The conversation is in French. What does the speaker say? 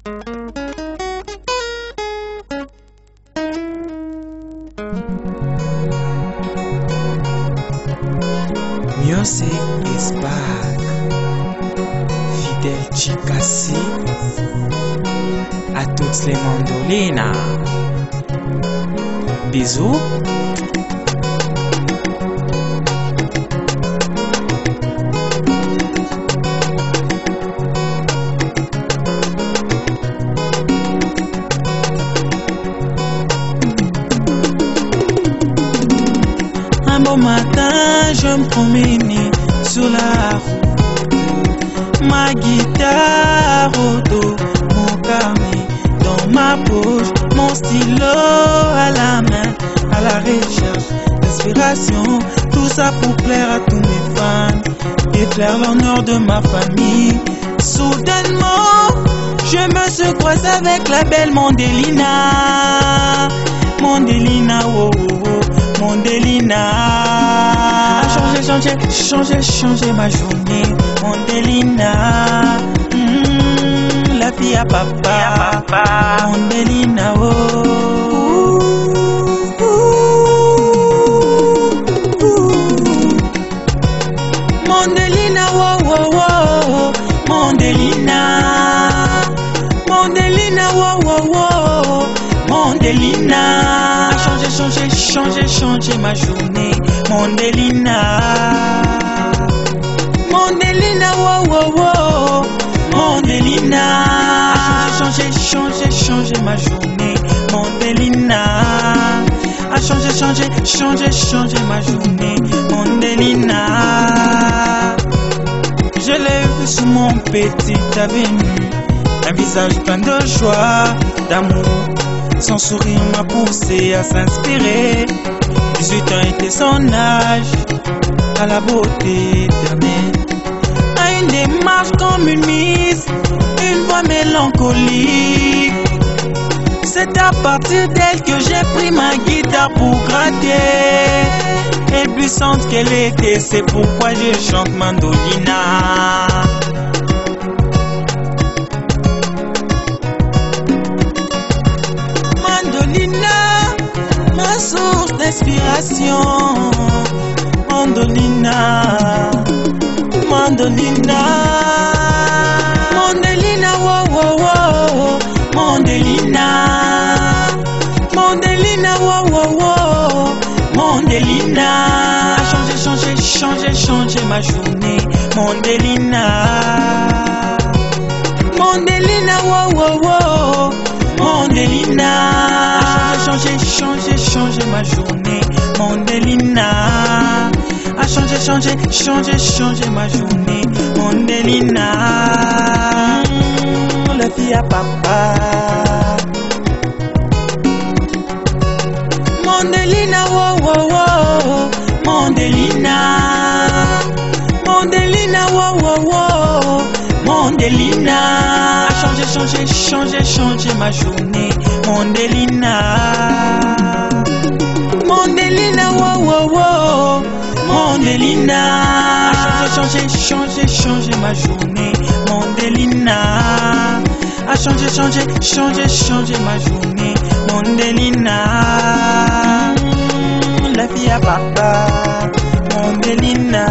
Music is back. Fidèle Chikassi à toutes les mandolinas. Bisous. Un beau matin, je me promenais sur la route. Ma guitare au dos, mon carnet dans ma poche, mon stylo à la main, à la recherche d'inspiration. Tout ça pour plaire à tous mes fans et faire l'honneur de ma famille. Soudainement, je me secouais avec la belle Mondelina. Mondelina, oh oh oh. Mondelina, changer ma journée. Mondelina, la fille à papa. Mondelina, oh. Mondelina, oh oh oh. Mondelina, Mondelina, oh oh oh. Mondelina, changer ma journée. Mondelina, Mondelina, wow wow wow. Mondelina, changer ma journée. Mondelina, changer ma journée. Mondelina, je l'ai vu sous mon petit avenue, un visage plein de joie, d'amour. Son sourire m'a poussé à s'inspirer. 18 ans était son âge, à la beauté éternelle, à une démarche comme une mise, une voix mélancolique. C'est à partir d'elle que j'ai pris ma guitare pour gratter. Et puissante qu'elle était, c'est pourquoi je chante Mandolina. Ma source d'inspiration. Mandolina, Mandolina, Mondelina, wow wow wow. Mondelina, Mondelina, wow wow wow. Mondelina, changer ma journée. Mondelina, Mondelina, wow wow wow. Mondelina, changer ma journée. Mondelina, changer ma journée. Mondelina, la fille à papa. Mondelina, wow wow wow. Mondelina, Mondelina, wow wow wow. Mondelina, changer ma journée. Mondelina, Mondelina, wow wow wow. Mondelina, changer ma journée. Mondelina, changer ma journée. Mondelina, la fille à papa. Mondelina.